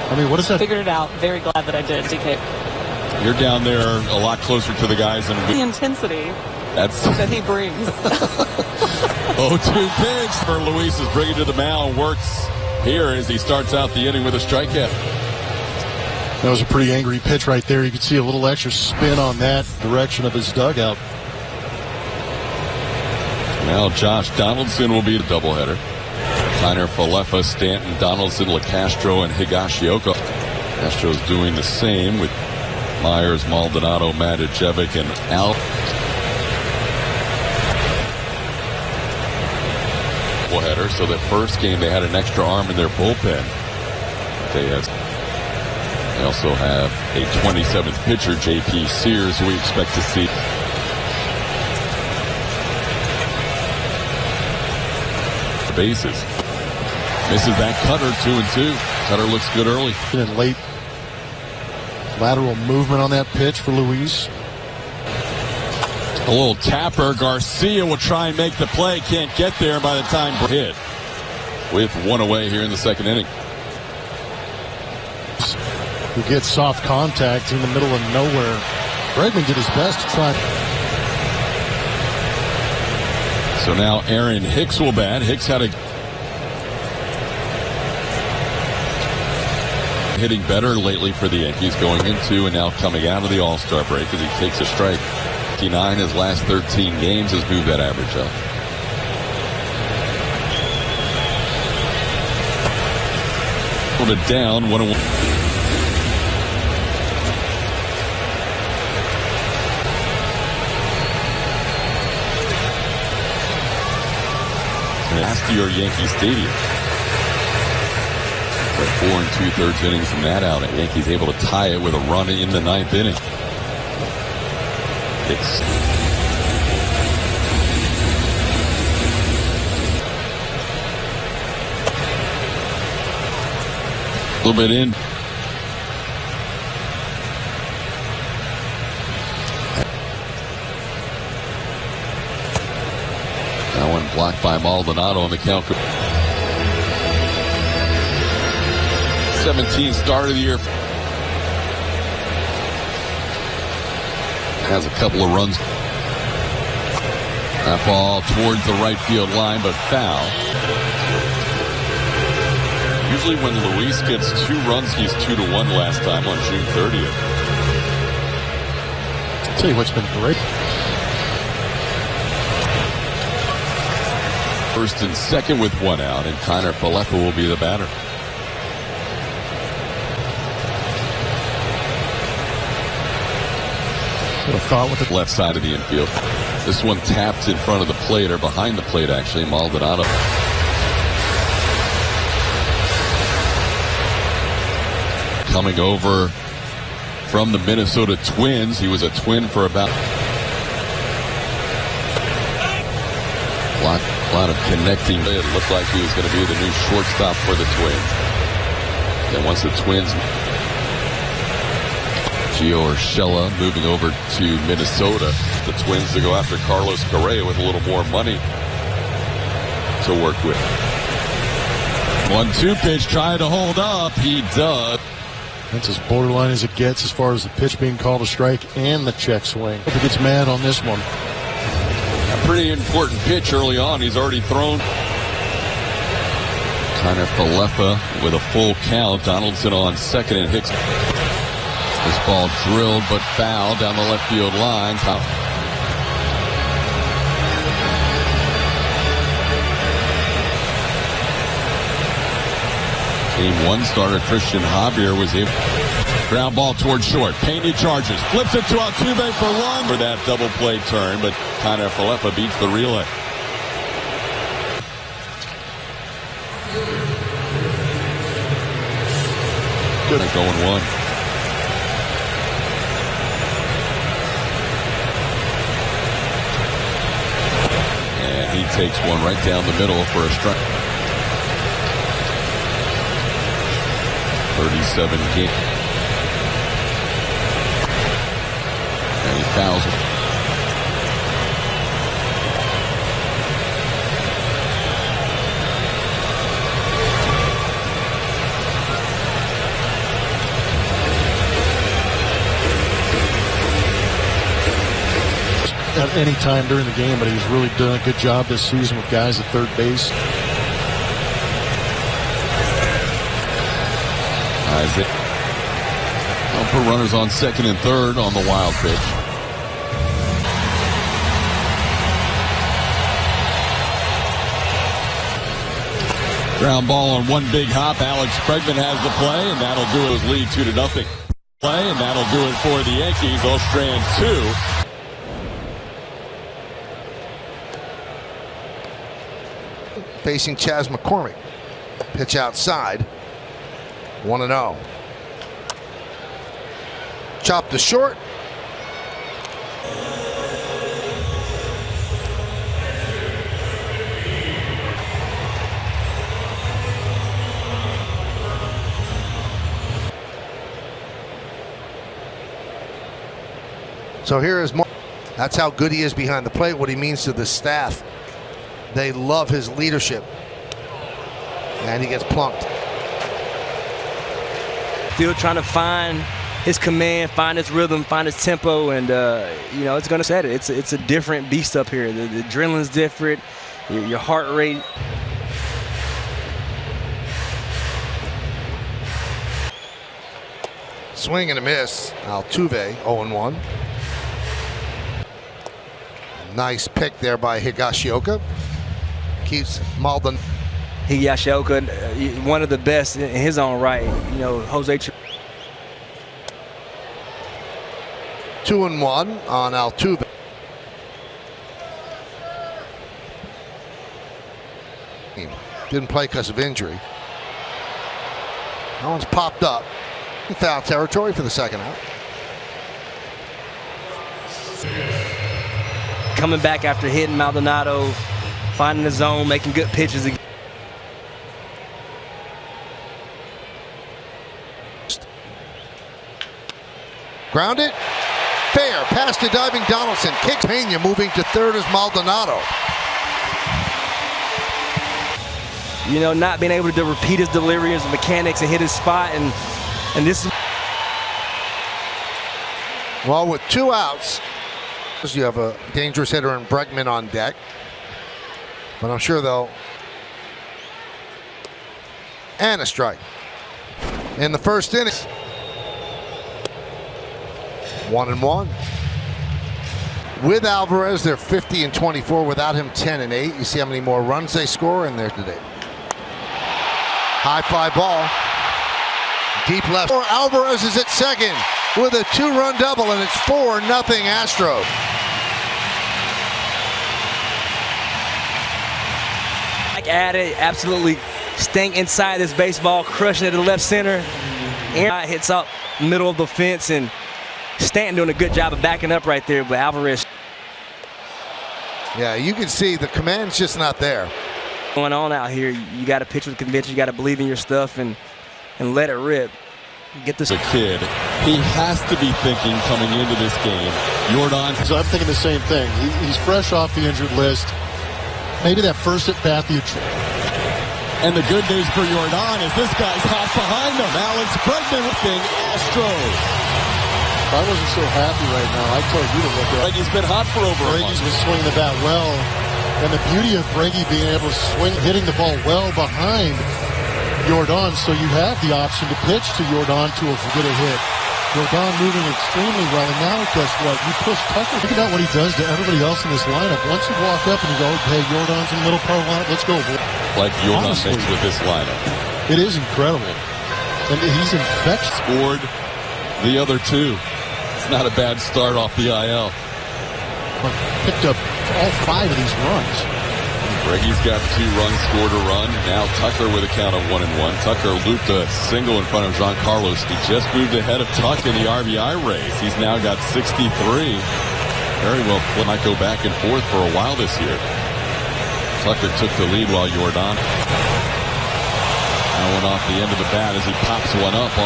I mean, what is that? Figured it out. Very glad that I did, DK. You're down there a lot closer to the guys than The intensity that he brings. 0-2 pitch for Luis is bringing to the mound. Works here as he starts out the inning with a strikeout. That was a pretty angry pitch right there. You could see a little extra spin on that direction of his dugout. Now Josh Donaldson will be the doubleheader. Kiner, Falefa, Stanton, Donaldson, LeCastro, and Higashioka. Astros doing the same with Myers, Maldonado, Matijevic, and Al. Doubleheader. So that first game they had an extra arm in their bullpen. They also have a 27th pitcher, J.P. Sears, who we expect to see. Bases. Misses that cutter, 2-2. Cutter looks good early. And late lateral movement on that pitch for Luis. A little tapper. Garcia will try and make the play. Can't get there by the time hit. With one away here in the second inning. Who gets soft contact in the middle of nowhere. Bregman did his best to try. So now Aaron Hicks will bat. Hicks had a hitting better lately for the Yankees, going into and now coming out of the All-Star break as he takes a strike. 59 his last 13 games has moved that average up. Put it down, 1-1. Last year, Yankee Stadium. 4 2/3 innings from that out. Yankees able to tie it with a run in the ninth inning. It's a little bit in. That one blocked by Maldonado on the count. 17 start of the year. Has a couple of runs. That ball towards the right field line, but foul. Usually when Luis gets 2 runs, he's 2-1 last time on June 30th. I'll tell you what's been great. First and second with 1 out, and Kiner Falefa will be the batter. What a thought with the left side of the infield. This one tapped in front of the plate, or behind the plate actually. Maldonado. Coming over from the Minnesota Twins. He was a Twin for about a lot of connecting. It looked like he was going to be the new shortstop for the Twins. Then once the Twins, Gio Urshela moving over to Minnesota. The Twins to go after Carlos Correa with a little more money to work with. 1-2 pitch, trying to hold up. He does. That's as borderline as it gets as far as the pitch being called a strike and the check swing. Hope he gets mad on this one. A pretty important pitch early on. He's already thrown. Kiner Falefa with a full count. Donaldson on second and Hicks. This ball drilled but foul down the left field line. Game 1 starter Christian Javier was able. Ground ball towards short. Pena charges. Flips it to Altuve for 1 for that double play turn, but Kiner Falefa beats the relay. Good. Going 1. He takes one right down the middle for a strike. 37 game. And he fouls him. got any time during the game, but he's really done a good job this season with guys at third base. Isaac. I'll put runners on second and third on the wild pitch. Ground ball on one big hop. Alex Bregman has the play, and that'll do it. Lead 2-0. Play, and that'll do it for the Yankees. They'll strand 2. Facing Chas McCormick. Pitch outside. 1-0. Chop to short. So here is more. That's how good he is behind the plate, what he means to the staff. They love his leadership. And he gets plunked. Still trying to find his command, find his rhythm, find his tempo, and you know, it's going to set it. It's a different beast up here. The adrenaline's different, your heart rate. Swing and a miss. Altuve, 0-1. Nice pick there by Higashioka. Keeps Maldonado. Higashioka, one of the best in his own right. You know, Jose. 2-1 on Altuve. Didn't play because of injury. That one's popped up. Foul territory for the second out. Coming back after hitting Maldonado, finding the zone, making good pitches again. Grounded. Fair. Pass to diving Donaldson. Kicks Pena, moving to third as Maldonado. You know, not being able to repeat his delivery, his mechanics, and hit his spot, and this is. Well, with 2 outs, you have a dangerous hitter in Bregman on deck. But I'm sure they'll. And a strike. In the first inning. 1-1. With Alvarez, they're 50-24. Without him, 10-8. You see how many more runs they score in there today. High fly ball. Deep left. Alvarez is at second with a 2-run double, and it's 4-0 Astros. At it, absolutely staying inside this baseball, crushing it to the left center. Aaron hits up middle of the fence, and Stanton doing a good job of backing up right there, but Alvarez. Yeah, you can see the command's just not there. Going on out here, you got to pitch with conviction, you got to believe in your stuff and let it rip. Get this. The kid, he has to be thinking coming into this game. Jordan. So I'm thinking the same thing. He's fresh off the injured list. Maybe that first at bat, and the good news for Jordan is this guy's hot behind him. Alex Bregman looking Astros. If I wasn't so happy right now, I'd tell you to look at it. Breggy's been hot for over a month. Breggy's been swinging the bat well. And the beauty of Breggy being able to swing, hitting the ball well behind Jordan, so you have the option to pitch to Jordan to get a hit. Jordan moving extremely well, and now guess what? You push Tucker. Think about what he does to everybody else in this lineup. Once you walk up and you go, hey, Jordan's in the middle part of the lineup, let's go, boy. Like Jordan makes with this lineup. It is incredible. And he's infectious. Scored the other 2. It's not a bad start off the IL. Picked up all 5 of these runs. Breggy's got 2 runs, scored a run. Now Tucker with a count of 1-1. Tucker looped a single in front of Giancarlo. He just moved ahead of Tuck in the RBI race. He's now got 63. Very well. Might go back and forth for a while this year. Tucker took the lead while Jordan. That one off the end of the bat as he pops one up on.